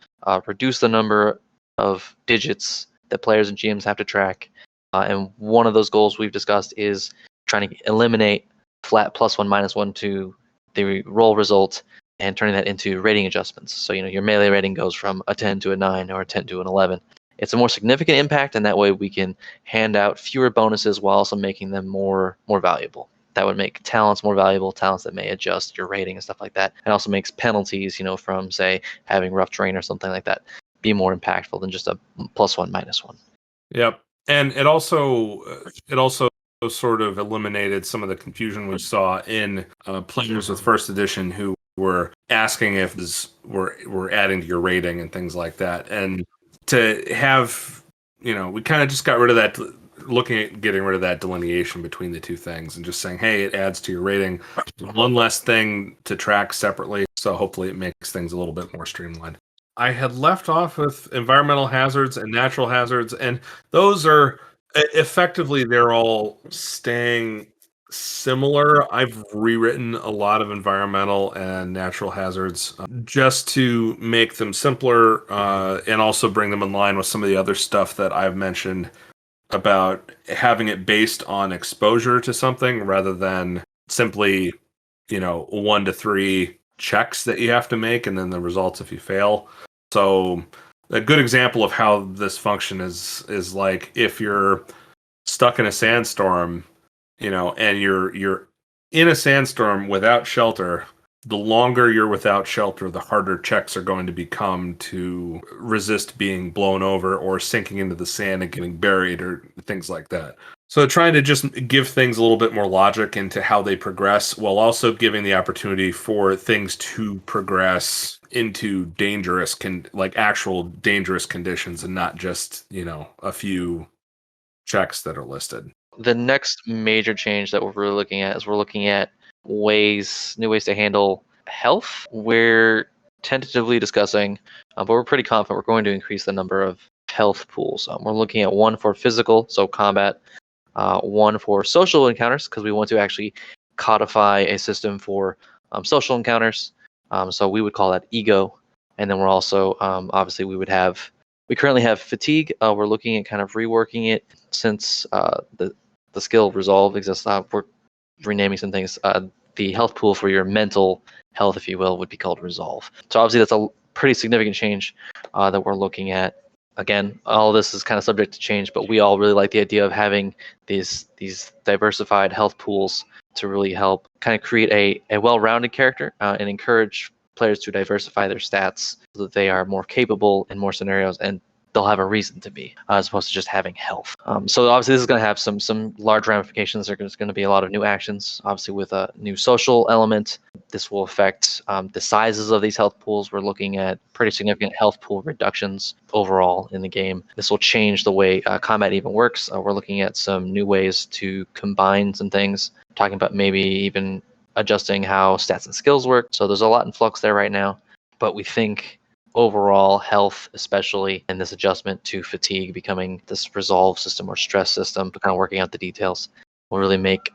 reduce the number of digits that players and GMs have to track. And one of those goals we've discussed is trying to eliminate flat +1, -1 to the roll result and turning that into rating adjustments. So, your melee rating goes from a 10 to a 9 or a 10 to an 11. It's a more significant impact, and that way we can hand out fewer bonuses while also making them more valuable. That would make talents more valuable, talents that may adjust your rating and stuff like that. And also makes penalties, from, say, having rough terrain or something like that, be more impactful than just a +1, -1. Yep. And it also sort of eliminated some of the confusion we saw in players with first edition who were asking if we're adding to your rating and things like that. And to have, we kind of just got rid of that, looking at getting rid of that delineation between the two things and just saying, hey, it adds to your rating. One less thing to track separately. So hopefully it makes things a little bit more streamlined. I had left off with environmental hazards and natural hazards, and those are effectively, they're all staying similar. I've rewritten a lot of environmental and natural hazards just to make them simpler and also bring them in line with some of the other stuff that I've mentioned about having it based on exposure to something rather than simply, 1 to 3 checks that you have to make and then the results if you fail. So a good example of how this function is like if you're stuck in a sandstorm, and you're in a sandstorm without shelter, the longer you're without shelter, the harder checks are going to become to resist being blown over or sinking into the sand and getting buried or things like that. So trying to just give things a little bit more logic into how they progress while also giving the opportunity for things to progress into dangerous, actual dangerous conditions and not just, a few checks that are listed. The next major change that we're really looking at is we're looking at new ways to handle health. We're tentatively discussing, but we're pretty confident we're going to increase the number of health pools. We're looking at 1 for physical, so combat, 1 for social encounters, because we want to actually codify a system for social encounters. So we would call that ego. And then we're also, obviously, we would have We currently have fatigue. We're looking at kind of reworking it since the skill resolve exists. We're renaming some things. The health pool for your mental health, if you will, would be called resolve. So obviously that's a pretty significant change that we're looking at. Again, all this is kind of subject to change, but we all really like the idea of having these diversified health pools to really help kind of create a well-rounded character and encourage players to diversify their stats so that they are more capable in more scenarios and they'll have a reason to be, as opposed to just having health. So obviously this is going to have some large ramifications. There's going to be a lot of new actions, obviously with a new social element. This will affect the sizes of these health pools. We're looking at pretty significant health pool reductions overall in the game. This will change the way combat even works. We're looking at some new ways to combine some things, talking about maybe even adjusting how stats and skills work. So there's a lot in flux there right now, but we think overall health, especially in this adjustment to fatigue becoming this resolve system or stress system, kind of working out the details, will really make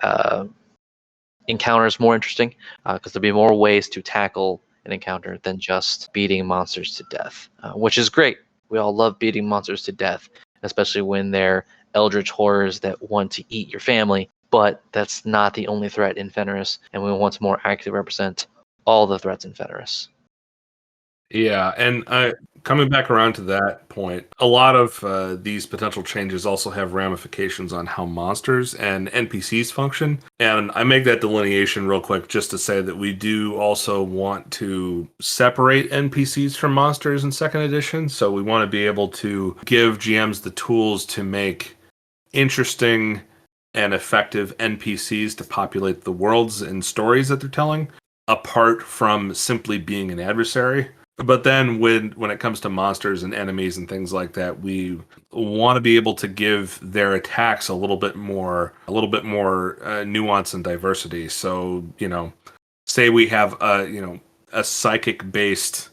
encounters more interesting because there'll be more ways to tackle an encounter than just beating monsters to death, which is great. We all love beating monsters to death, especially when they're eldritch horrors that want to eat your family. But that's not the only threat in Fenris, and we want to more accurately represent all the threats in Fenris. Yeah, and coming back around to that point, a lot of these potential changes also have ramifications on how monsters and NPCs function. And I make that delineation real quick just to say that we do also want to separate NPCs from monsters in second edition. So we want to be able to give GMs the tools to make interesting and effective NPCs to populate the worlds and stories that they're telling, apart from simply being an adversary. But then when it comes to monsters and enemies and things like that, we want to be able to give their attacks a little bit more nuance and diversity. So, say we have a psychic based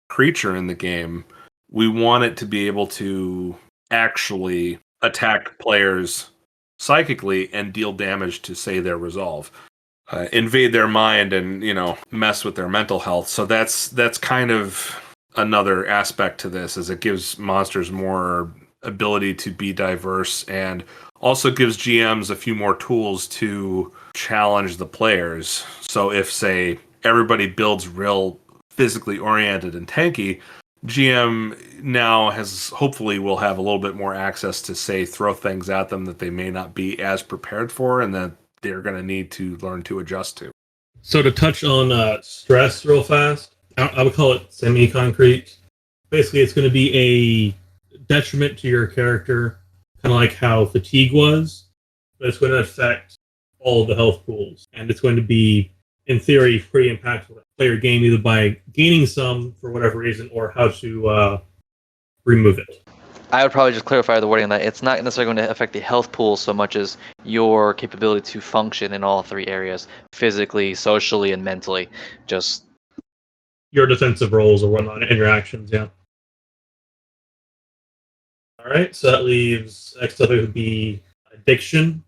creature in the game, we want it to be able to actually attack players psychically and deal damage to, say, their resolve. Invade their mind and mess with their mental health. So that's kind of another aspect to this, is it gives monsters more ability to be diverse and also gives GMs a few more tools to challenge the players. So if, say, everybody builds real physically oriented and tanky, GM now hopefully will have a little bit more access to, say, throw things at them that they may not be as prepared for and that they're going to need to learn to adjust to. So to touch on stress real fast, I would call it semi-concrete. Basically, it's going to be a detriment to your character, kind of like how fatigue was, but it's going to affect all of the health pools. And it's going to be, in theory, pretty impactful to play your game, either by gaining some for whatever reason or how to remove it. I would probably just clarify the wording on that. It's not necessarily going to affect the health pool so much as your capability to function in all three areas, physically, socially, and mentally. Just your defensive roles or whatnot, interactions, yeah. All right, so that leaves, next up it would be addiction.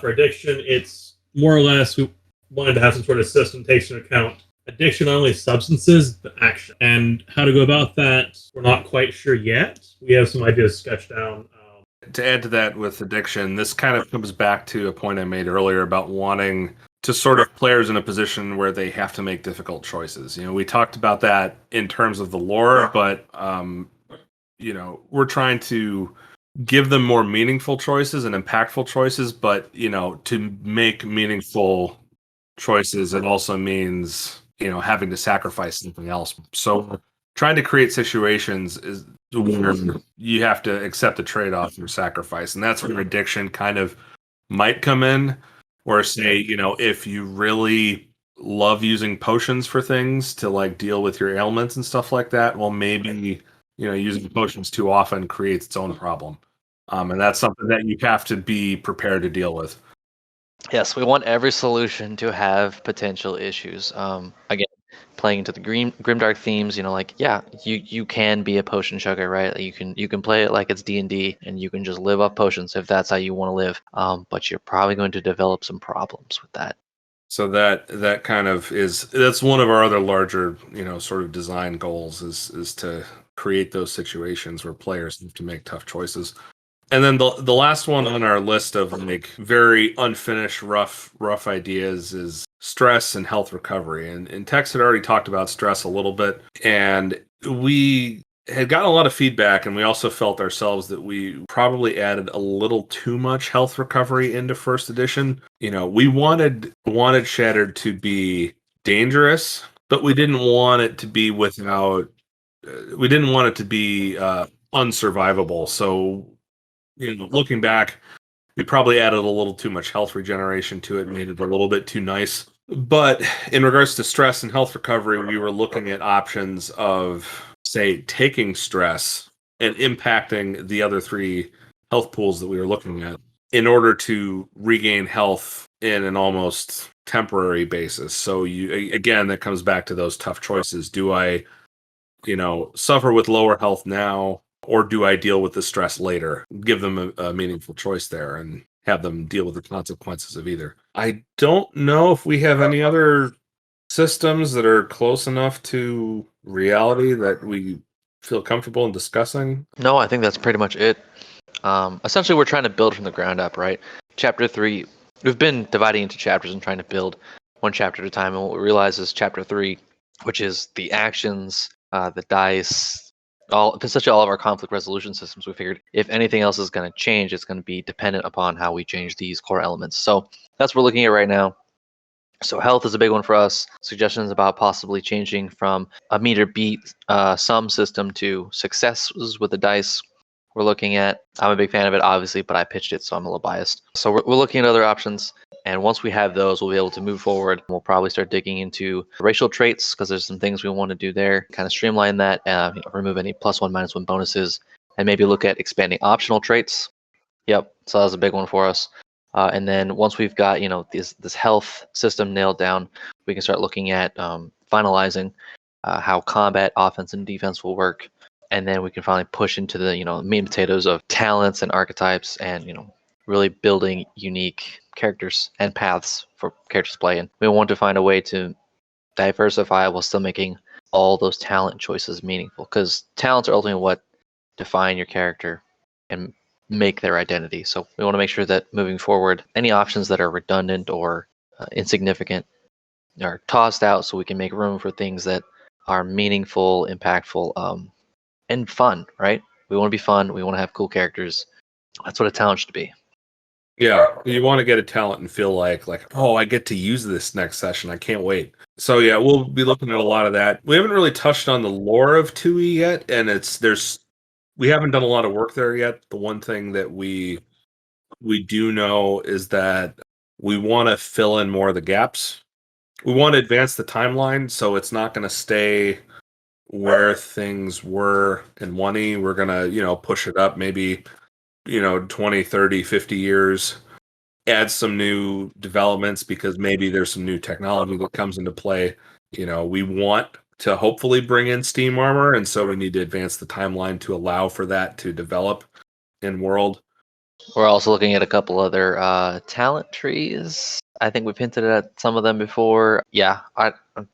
For addiction, it's more or less we wanted to have some sort of system takes into account addiction, not only substances, but action. And how to go about that, we're not quite sure yet. We have some ideas sketched down. To add to that with addiction, this kind of comes back to a point I made earlier about wanting to sort of players in a position where they have to make difficult choices. We talked about that in terms of the lore, but, we're trying to give them more meaningful choices and impactful choices, but, to make meaningful choices, it also means having to sacrifice something else. So trying to create situations is where you have to accept a trade-off or sacrifice, and that's where addiction kind of might come in. Or say, if you really love using potions for things to like deal with your ailments and stuff like that, well, maybe using potions too often creates its own problem, and that's something that you have to be prepared to deal with. yes, we want every solution to have potential issues. Again, playing into the grimdark themes, you can be a potion chugger, right? You can play it like it's D&D, and you can just live off potions if that's how you want to live. But you're probably going to develop some problems with that. So that kind of that's one of our other larger sort of design goals is to create those situations where players have to make tough choices. And then the last one on our list of like very unfinished rough ideas is stress and health recovery. And Tex had already talked about stress a little bit, and we had gotten a lot of feedback, and we also felt ourselves that we probably added a little too much health recovery into first edition. You know, we wanted Shattered to be dangerous, but we didn't want it to be without. We didn't want it to be unsurvivable. So, you know, looking back, we probably added a little too much health regeneration to it, made it a little bit too nice. But in regards to stress and health recovery, we were looking at options of, say, taking stress and impacting the other 3 health pools that we were looking at in order to regain health in an almost temporary basis. So again, that comes back to those tough choices. Do I, you know, suffer with lower health now, or do I deal with the stress later? Give them a meaningful choice there and have them deal with the consequences of either. I don't know if we have any other systems that are close enough to reality that we feel comfortable in discussing. No, I think that's pretty much it. Essentially, we're trying to build from the ground up, right? Chapter 3, we've been dividing into chapters and trying to build one chapter at a time. And what we realize is chapter 3, which is the actions, the dice, essentially all of our conflict resolution systems. We figured if anything else is going to change, it's going to be dependent upon how we change these core elements. So that's what we're looking at right now. So health is a big one for us. Suggestions about possibly changing from a meter beat sum system to successes with the dice. We're looking at. I'm a big fan of it, obviously, but I pitched it, so I'm a little biased. So we're looking at other options, and once we have those, we'll be able to move forward. We'll probably start digging into racial traits because there's some things we want to do there. Kind of streamline that, remove any +1, -1 bonuses, and maybe look at expanding optional traits. Yep, so that was a big one for us. And then once we've got this health system nailed down, we can start looking at finalizing how combat, offense, and defense will work. And then we can finally push into the meat and potatoes of talents and archetypes, and really building unique characters and paths for characters to play in. We want to find a way to diversify while still making all those talent choices meaningful, because talents are ultimately what define your character and make their identity. So we want to make sure that moving forward, any options that are redundant or insignificant are tossed out, so we can make room for things that are meaningful, impactful, and fun, right? We want to be fun. We want to have cool characters. That's what a talent should be. Yeah, you want to get a talent and feel like, oh, I get to use this next session. I can't wait. So yeah, we'll be looking at a lot of that. We haven't really touched on the lore of 2E yet, and we haven't done a lot of work there yet. The one thing that we do know is that we want to fill in more of the gaps. We want to advance the timeline, so it's not going to stay where things were in 1E. We're going to, push it up maybe 20, 30, 50 years, add some new developments because maybe there's some new technology that comes into play. We want to hopefully bring in steam armor, and so we need to advance the timeline to allow for that to develop in world. We're also looking at a couple other talent trees. I think we've hinted at some of them before. Yeah, I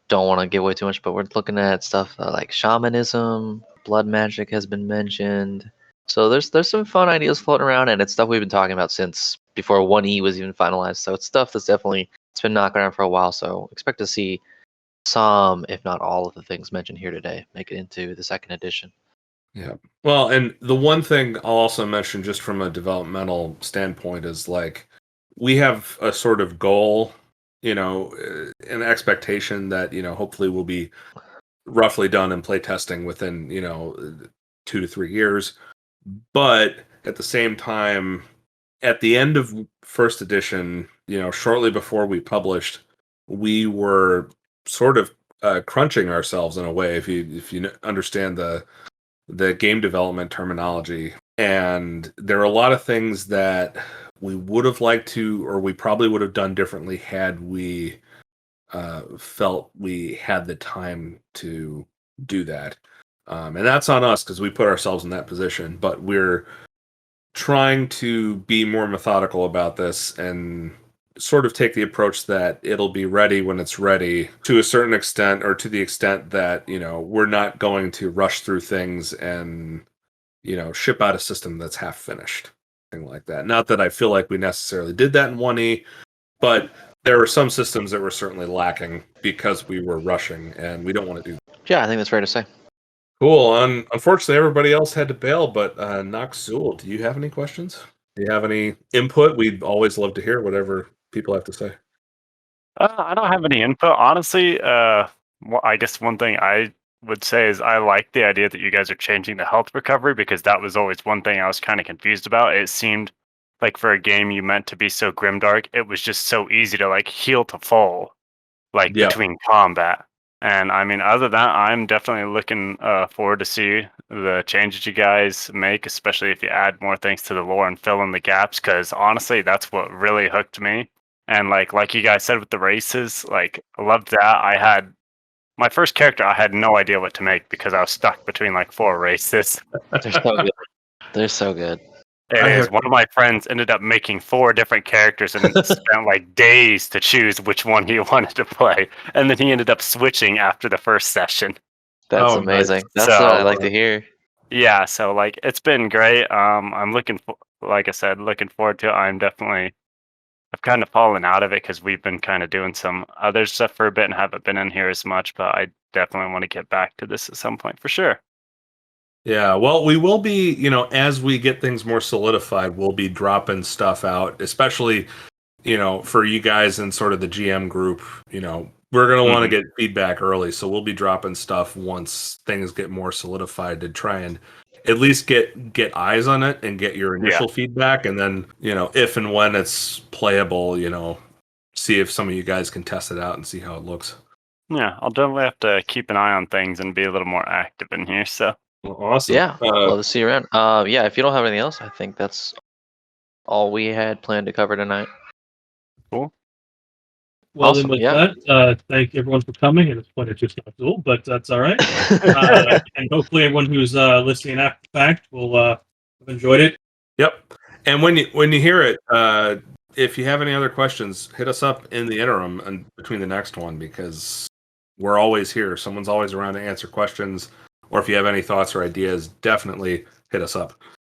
don't want to give away too much, but we're looking at stuff like shamanism, blood magic has been mentioned. So there's some fun ideas floating around, and it's stuff we've been talking about since before 1E was even finalized. So it's stuff that's it's been knocking around for a while. So expect to see some, if not all, of the things mentioned here today make it into the second edition. Yeah. Well, and the one thing I'll also mention just from a developmental standpoint is we have a sort of goal, an expectation that, hopefully will be roughly done in playtesting within, 2 to 3 years. But at the same time, at the end of first edition, shortly before we published, we were sort of crunching ourselves in a way, if you understand the game development terminology. And there are a lot of things that we would have liked to, or we probably would have done differently had we felt we had the time to do that. And that's on us because we put ourselves in that position, but we're trying to be more methodical about this and sort of take the approach that it'll be ready when it's ready to a certain extent, or to the extent that, we're not going to rush through things and, ship out a system that's half finished. Thing like that. Not that I feel like we necessarily did that in 1E, but there were some systems that were certainly lacking because we were rushing, and we don't want to do that. Yeah, I think that's fair to say. Cool. Unfortunately, everybody else had to bail, but Noxul, do you have any questions? Do you have any input? We'd always love to hear whatever people have to say. I don't have any input, honestly. I guess one thing I would say is I like the idea that you guys are changing the health recovery, because that was always one thing I was kind of confused about. It seemed like for a game you meant to be so grimdark, it was just so easy to like heal to full, like Yep. between combat. And I mean, other than that, I'm definitely looking forward to see the changes you guys make, especially if you add more things to the lore and fill in the gaps. Because honestly, that's what really hooked me. And like you guys said with the races, like I loved that. I had my first character, I had no idea what to make because I was stuck between like 4 races. They're so good. They're so good. It is. One of my friends ended up making 4 different characters and spent like days to choose which one he wanted to play. And then he ended up switching after the first session. That's Oh, amazing. nice. That's So, what I like to hear. Yeah, so like it's been great. I'm like I said, looking forward to it. I've kind of fallen out of it because we've been kind of doing some other stuff for a bit and haven't been in here as much, but I definitely want to get back to this at some point for sure. Yeah, well, we will be, as we get things more solidified, we'll be dropping stuff out, especially, for you guys in sort of the GM group. We're going to want to get feedback early, so we'll be dropping stuff once things get more solidified to try and at least get eyes on it and get your initial feedback, and then, if and when it's playable, see if some of you guys can test it out and see how it looks. Yeah, I'll definitely have to keep an eye on things and be a little more active in here, so. Well, awesome. Yeah, love to see you around. Yeah, if you don't have anything else, I think that's all we had planned to cover tonight. Cool. Well, Awesome, then with yeah. that, thank everyone for coming. It's pointed just not cool, but that's all right. And hopefully everyone who's listening after the fact will have enjoyed it. Yep. And when you hear it, if you have any other questions, hit us up in the interim and between the next one, because we're always here. Someone's always around to answer questions. Or if you have any thoughts or ideas, definitely hit us up.